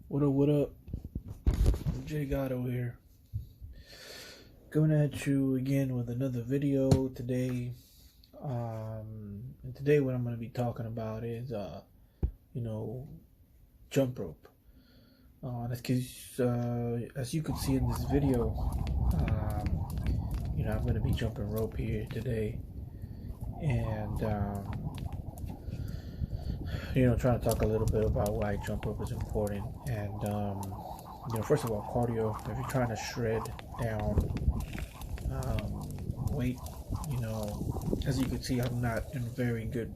What up? Jay Gatto here. Coming at you again with another video today. And today what I'm going to be talking about is, jump rope. That's because, as you can see in this video, I'm going to be jumping rope here today. And, trying to talk a little bit about why jump rope is important. And, first of all, cardio. If you're trying to shred down weight, as you can see, I'm not in very good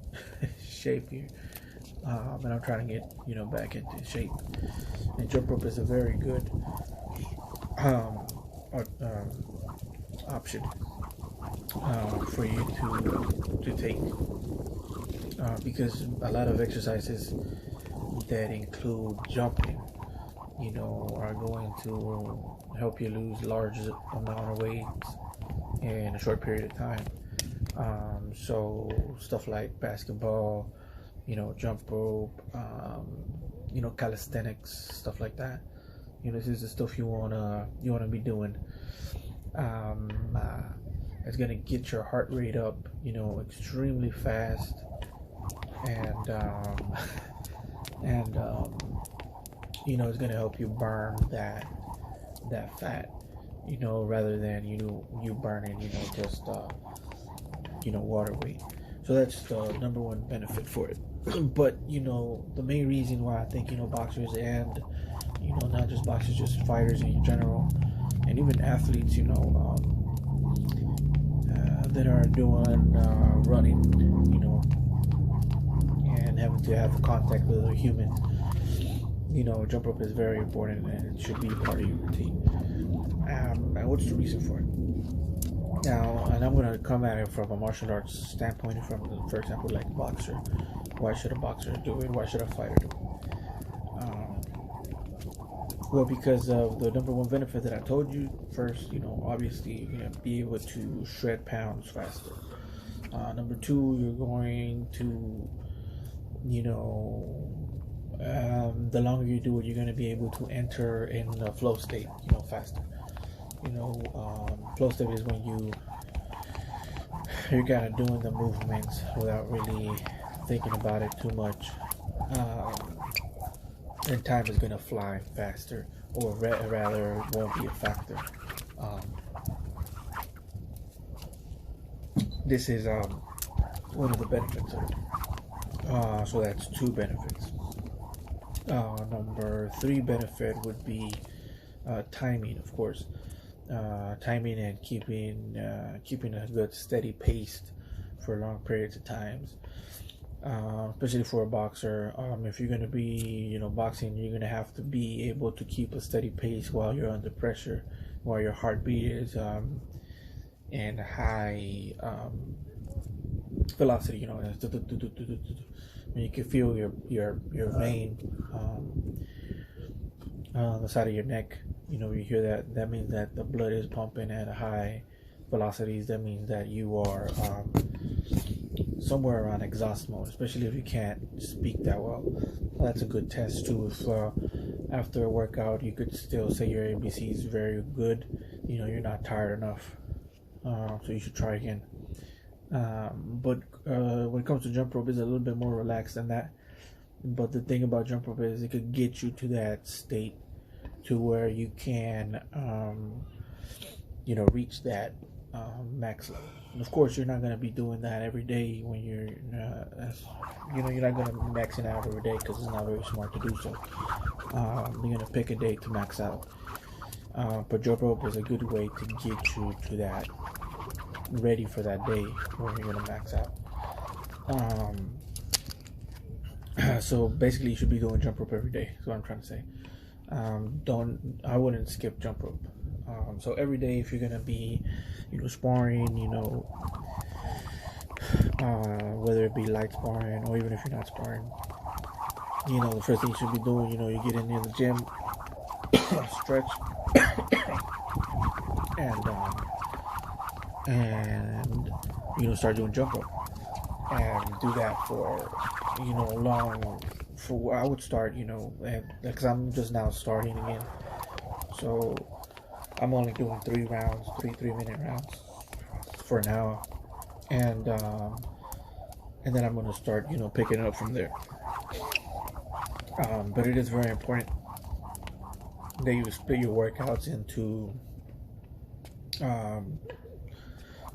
shape here. And I'm trying to get, back into shape. And jump rope is a very good option for you to take. Because a lot of exercises that include jumping, are going to help you lose large amount of weight in a short period of time. So stuff like basketball, jump rope, calisthenics, stuff like that. This is the stuff you wanna be doing. It's gonna get your heart rate up, extremely fast, and it's gonna help you burn that fat, rather than you burning, just water weight. So that's the number one benefit for it. But the main reason why I think boxers and not just boxers, just fighters in general, and even athletes, that are doing running, and having to have contact with other humans, jump rope is very important, and it should be part of your routine. And what's the reason for it? Now, and I'm going to come at it from a martial arts standpoint, from, for example, like a boxer. Why should a boxer do it? Why should a fighter do it? Well, because of the number one benefit that I told you. First, obviously you're going to be able to shred pounds faster. Number two, you're going to, the longer you do it, you're going to be able to enter in the flow state, faster. Flow state is when you're kind of doing the movements without really thinking about it too much, and time is going to fly faster, or rather won't be a factor. This is one of the benefits of it. So that's two benefits. Number three benefit would be timing, of course. Timing and keeping a good steady pace for long periods of times, especially for a boxer. If you're going to be boxing, you're going to have to be able to keep a steady pace while you're under pressure, while your heartbeat is in high velocity. When you can feel your vein on the side of your neck. You hear that means that the blood is pumping at a high velocities. That means that you are somewhere around exhaust mode, especially if you can't speak that well. That's a good test too. If after a workout you could still say your ABC is very good, you're not tired enough, so you should try again. But when it comes to jump rope, it's a little bit more relaxed than that. But the thing about jump rope is it could get you to that state to where you can, reach that max level. And of course, you're not going to be doing that every day when you're not going to be maxing out every day, because it's not very smart to do so. You're going to pick a day to max out. But jump rope is a good way to get you to that, ready for that day when you're going to max out. So basically, you should be doing jump rope every day. That's what I'm trying to say. I wouldn't skip jump rope. So every day, if you're gonna be, sparring, whether it be light sparring or even if you're not sparring, the first thing you should be doing, you get in near the gym, stretch, and start doing jump rope, and do that for for what I would start, because I'm just now starting again. So I'm only doing 3 rounds, 3 3-minute rounds for now, and then I'm gonna start, picking it up from there. But it is very important that you split your workouts into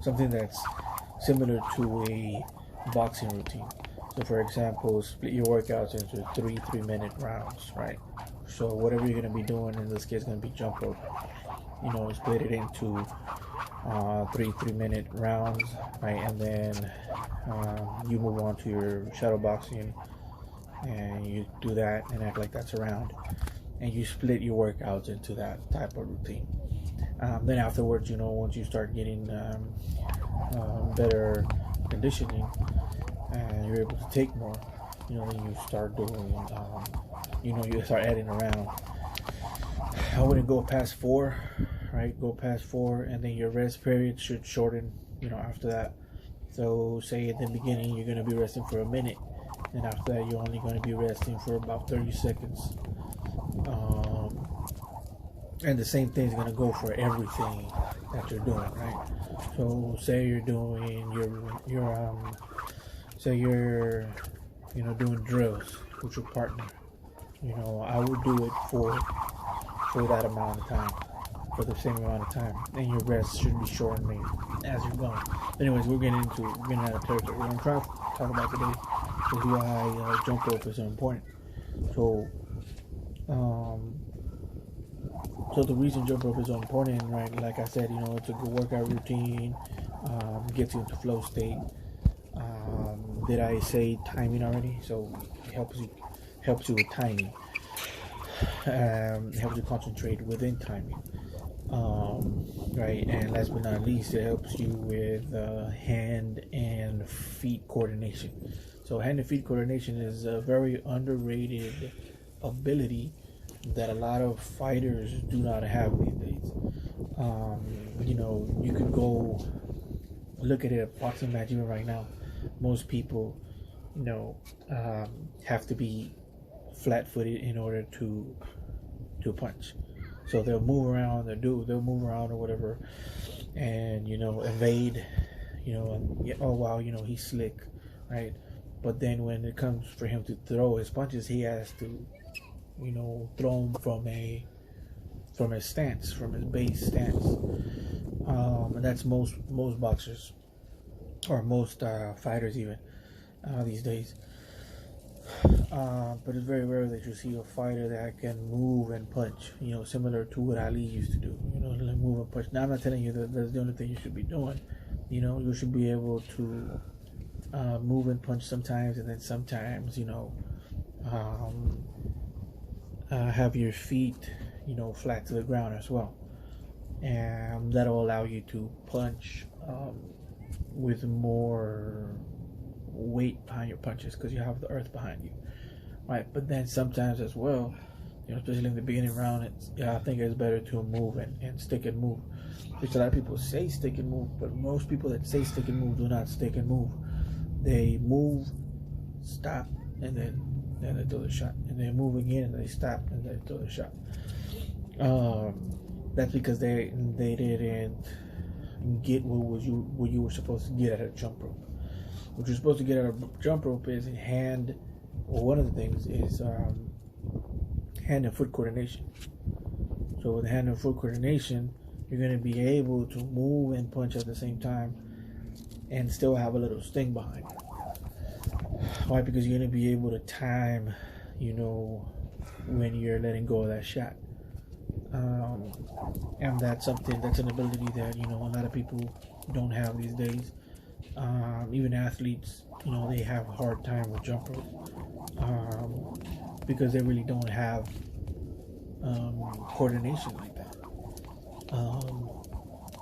something that's similar to a boxing routine. So, for example, split your workouts into 3 3-minute rounds, right? So, whatever you're going to be doing in this case is going to be jump rope. Split it into 3 3-minute rounds, right? And then you move on to your shadow boxing, and you do that and act like that's a round, and you split your workouts into that type of routine. Then afterwards, once you start getting better conditioning and you're able to take more, then you start doing, you start adding around. I wouldn't go past 4, right? Go past 4, and then your rest period should shorten, after that. So say at the beginning you're going to be resting for a minute, and after that you're only going to be resting for about 30 seconds. And the same thing is going to go for everything that you're doing, right? So say you're doing doing drills with your partner. I would do it for that amount of time, for the same amount of time, and your rest should be shortening as you're going. Anyways, we're getting out of territory. What I'm trying to talk about today is why jump rope is so important. So the reason jump rope is so important, right? Like I said, it's a good workout routine, gets you into flow state. Did I say timing already? So it helps you with timing. It helps you concentrate within timing. Right, and last but not least, it helps you with hand and feet coordination. So hand and feet coordination is a very underrated ability that a lot of fighters do not have these days. You could go look at a boxing match even right now. Most people, have to be flat-footed in order to punch. So they'll move around, they'll move around or whatever, and evade, and oh wow, he's slick, right? But then when it comes for him to throw his punches, he has to, throw them from his stance, from his base stance, and that's most boxers, or most fighters even these days. But it's very rare that you see a fighter that can move and punch, similar to what Ali used to do, like move and punch. Now, I'm not telling you that that's the only thing you should be doing. You should be able to move and punch sometimes, and then sometimes, have your feet, flat to the ground as well. And that'll allow you to punch with more weight behind your punches, because you have the earth behind you, right? But then sometimes as well, especially in the beginning round, I think it's better to move and stick and move, which a lot of people say stick and move, but most people that say stick and move do not stick and move. They move, stop, and then they throw the shot, and they move again, and they stop, and they throw the shot. That's because they didn't get what you were supposed to get at a jump rope. What you're supposed to get out of jump rope is one of the things is hand and foot coordination. So with hand and foot coordination, you're going to be able to move and punch at the same time and still have a little sting behind it. Why? Because you're going to be able to time, when you're letting go of that shot. And that's an ability that, a lot of people don't have these days. Even athletes, they have a hard time with jump rope because they really don't have coordination like that.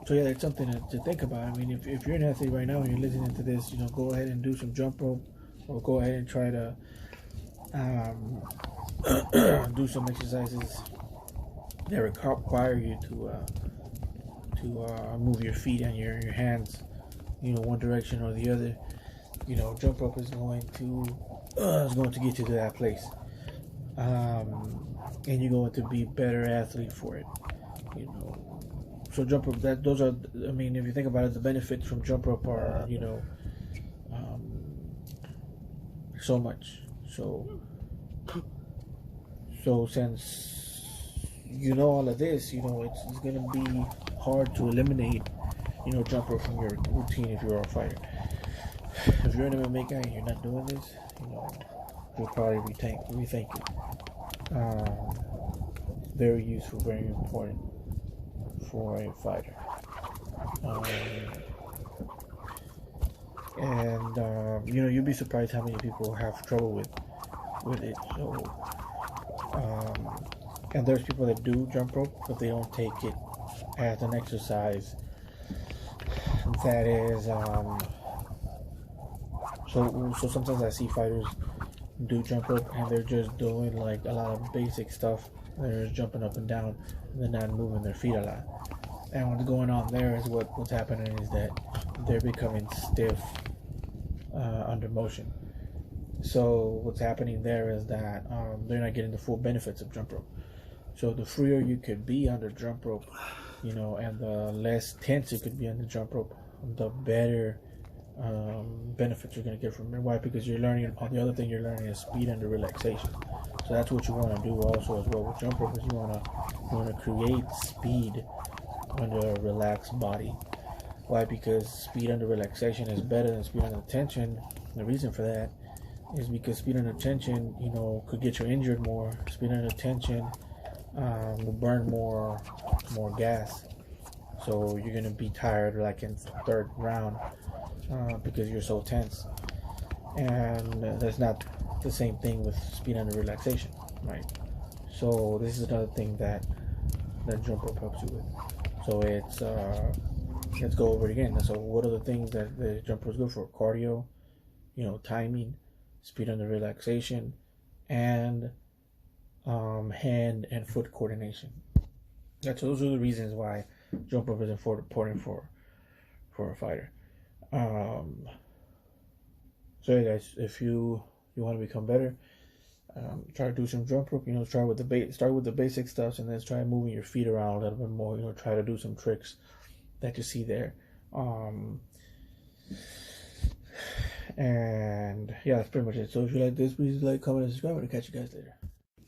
So yeah, that's something to think about. I mean, if you're an athlete right now and you're listening to this, go ahead and do some jump rope, or go ahead and try to do some exercises that require you to move your feet and your hands, one direction or the other. Jump rope is going to is going to get you to that place. And you're going to be better athlete for it. You know, so jump rope. That those are. I mean, if you think about it, the benefits from jump rope are um, so much. So since you know all of this, it's gonna be hard to eliminate jump rope from your routine if you're a fighter. If you're an MMA guy and you're not doing this, you'll probably rethink it. Very useful, very important for a fighter. Um, and you'll be surprised how many people have trouble with it. So, um, and there's people that do jump rope, but they don't take it as an exercise. That is, so sometimes I see fighters do jump rope and they're just doing like a lot of basic stuff. They're just jumping up and down and they're not moving their feet a lot. And what's going on there is what's happening is that they're becoming stiff under motion. So what's happening there is that they're not getting the full benefits of jump rope. So the freer you could be under jump rope, and the less tense you could be under jump rope, the better benefits you're going to get from it. Why? Because you're learning. The other thing you're learning is speed under relaxation. So that's what you want to do also as well with jump rope. Is you want to create speed under a relaxed body. Why? Because speed under relaxation is better than speed under tension. The reason for that is because speed under tension, could get you injured more. Speed under tension will burn more gas. So you're gonna be tired like in third round because you're so tense. And that's not the same thing with speed under relaxation, right? So this is another thing that jump rope helps you with. So let's go over it again. So what are the things that the jump rope is good for? Cardio, timing, speed under relaxation, and hand and foot coordination. Those are the reasons why jump rope is important for a fighter. So yeah, guys, if you want to become better, try to do some jump rope. Start with the basic stuff, and then try moving your feet around a little bit more. Try to do some tricks that you see there. And yeah, that's pretty much it. So if you like this, please like, comment, and subscribe, and I'll catch you guys later.